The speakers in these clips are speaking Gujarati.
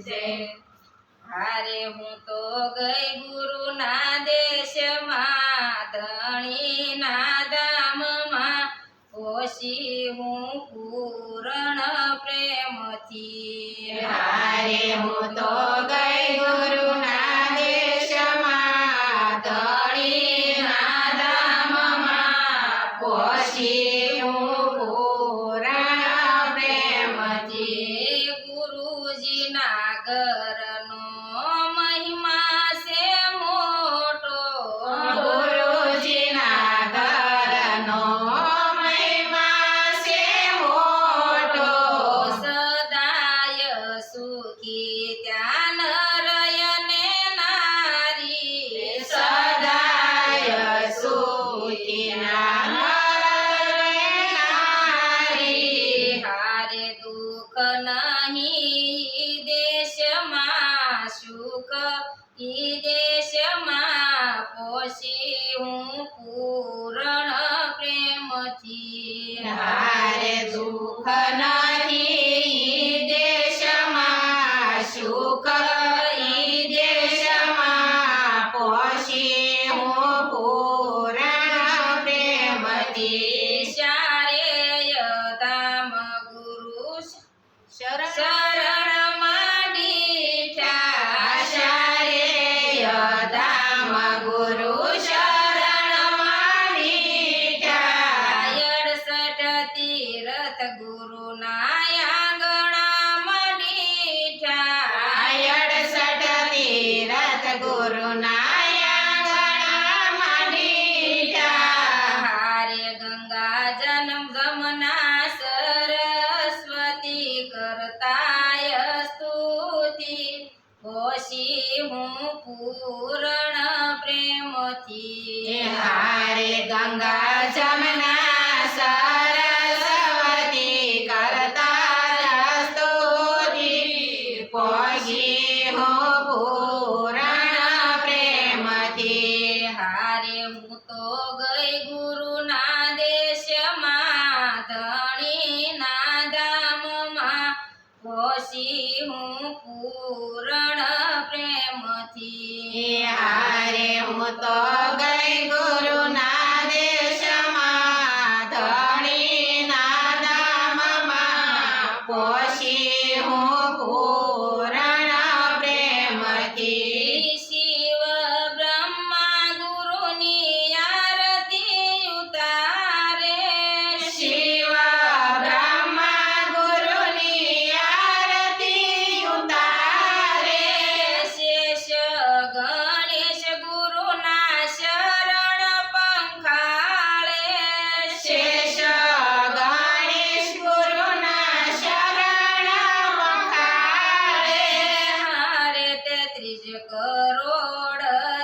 જય. હારે હું તો ગઈ ગુરુના દેશમાં, ધણીના ધામમાં પોષી હું પૂરણ પ્રેમથી. હારે હું તો ગઈ ગુરુના દેશમાં, ધણીના ધામમાં પોષી હું પૂરણ પ્રેમથી. ગુરુજીના ઘરનો મહિમા છે મોટો, ગુરુજીના ઘરનો મહિમા છે મોટો. સદાય સુખી ત્યાં નરયને નારી, સદાય સુખી નારી. હારે દુઃખ નહીં દેશમાં, સુખ ઈ દેશમાં પોષી હું પૂરણ પ્રેમથી. હારે દુઃખ નથી દેશમાં, સુખ ઈ દેશમાં પોષી હું પૂરણ પ્રેમથી. શારેય ધામ ગુરુ શરણમાં દીઠા, આચાર્ય ધામ ગુરુ શરણમાં દીઠા. 68 તીરથ ગુરુના આંગણામાં દીઠા. 68 તીરથ ગુરુના આંગણામાં દીઠા. હારે ગંગા જન્મ ગમના સરસ્વતી કરતાય સ્તુતિ, પોષી હું પૂરણ પ્રેમથી. હારે ગંગા જમના સરસ્વતી કરતા સ્તુતિ, પોષી હું પૂરણ પ્રેમથી. હારે હું તો ગઈ ગુરુના દેશમાં, ધણીના ધામમાં પોષી હું પૂરણ પ્રેમથી. હારે હું તો ગઈ ગુરુના દેશમાં, ધણીના ધામમાં પોષી હું પૂરણ પ્રેમથી. શિવ બ્રહ્મા ગુરુની આરતી ઉતારે, શિવ બ્રહ્મા ગુરુની આરતી ઉતારે. શેષ ગણેશ ગુરુના શરણ પંખાળે, શેષ ગણેશ ગુરુના શરણ પંખાળે. હારે 33 કરોડ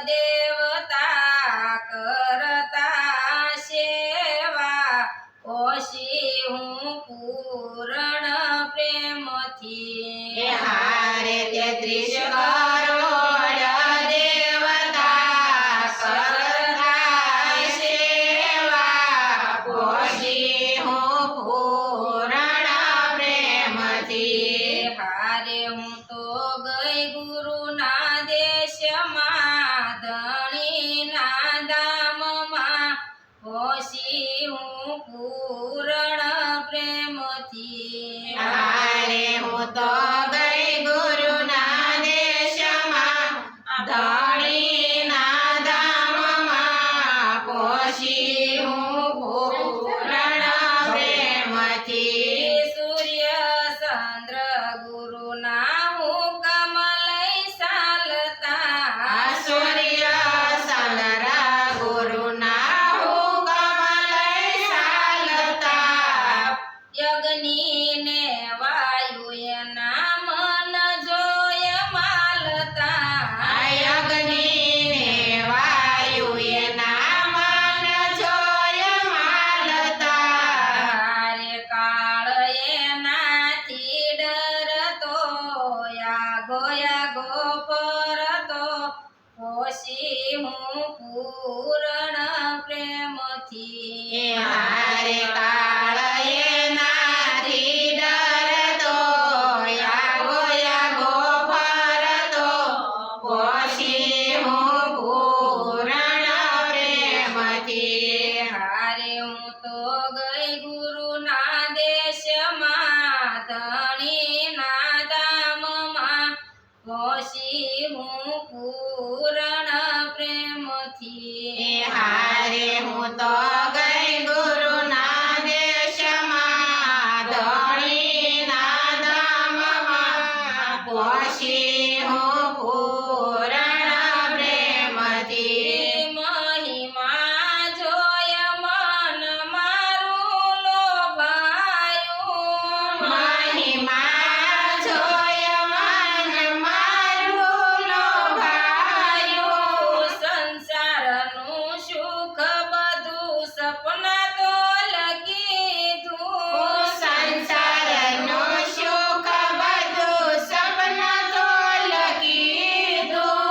દેવતા કરતા સેવા, પોષી હું પૂરણ પ્રેમથી. હારે 33 કરોડ દેવતા કરતા સેવા, પોષી હું પૂરણ પ્રેમથી. હારે હું તો ગઈ ગુરુના દેશમાં, ધણીના ધામમાં પોષી હું પૂરણ પ્રેમથી. હારે હું તો ગઈ ગુરુના દેશમાં, ધણીના ધામમાં પોષી હું પૂરણ પ્રેમથી. સૂર્ય ચંદ્ર ગુરુના હુકમ લઈ ચાલતા, સૂર્ય ચંદ્ર ગુરુના હુકમ લઈ ચાલતા. યજ્ઞી ને વાયુ એના મન જોય માલતા, યજ્ઞીને વાયુ એના મન જોય માલતા. હારે કાળ એનાથી ડરતો, યાગો પરતો, પોષી હું પૂરણ પ્રેમથી. હારે કાળ એનાથી ડરતો, યાગો પછી હું પૂરણ પ્રેમથી હારે હું તો ગઈ ગુરુના દેશમાં ધણીના ધામમાં પછી હું પૂરણ પ્રેમથી મહિમા જોય મન મારું લોભાયું મહિમા જોય મન મારું લોભાયું સંસારનું સુખ બધું સપના તો લગીધું સંસારનું સુખ બધું સપના તો લગીધું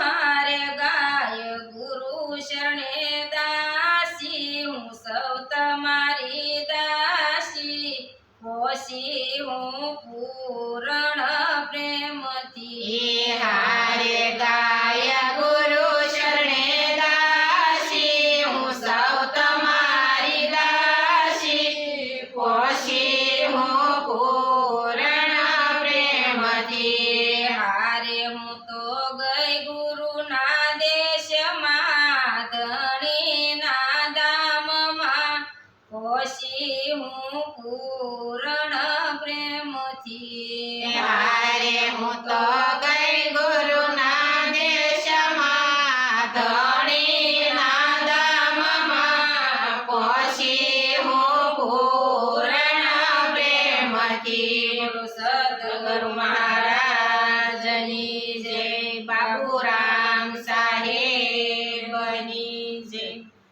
હારે ગાય ગુરુ શરણે દાસી હું સૌ તમારી દાસી પછી હું પૂરણ પ્રેમથી હારે ગાય ગુરુ શરણે દાસી હું સૌ તમારી દાસી પછી હું પૂરણ પ્રેમથી હારે હું તો ગઈ ગુરુના દેશમાં ધણીના ધામમાં પછી હું પૂરણ પ્રેમથી હારે હું તો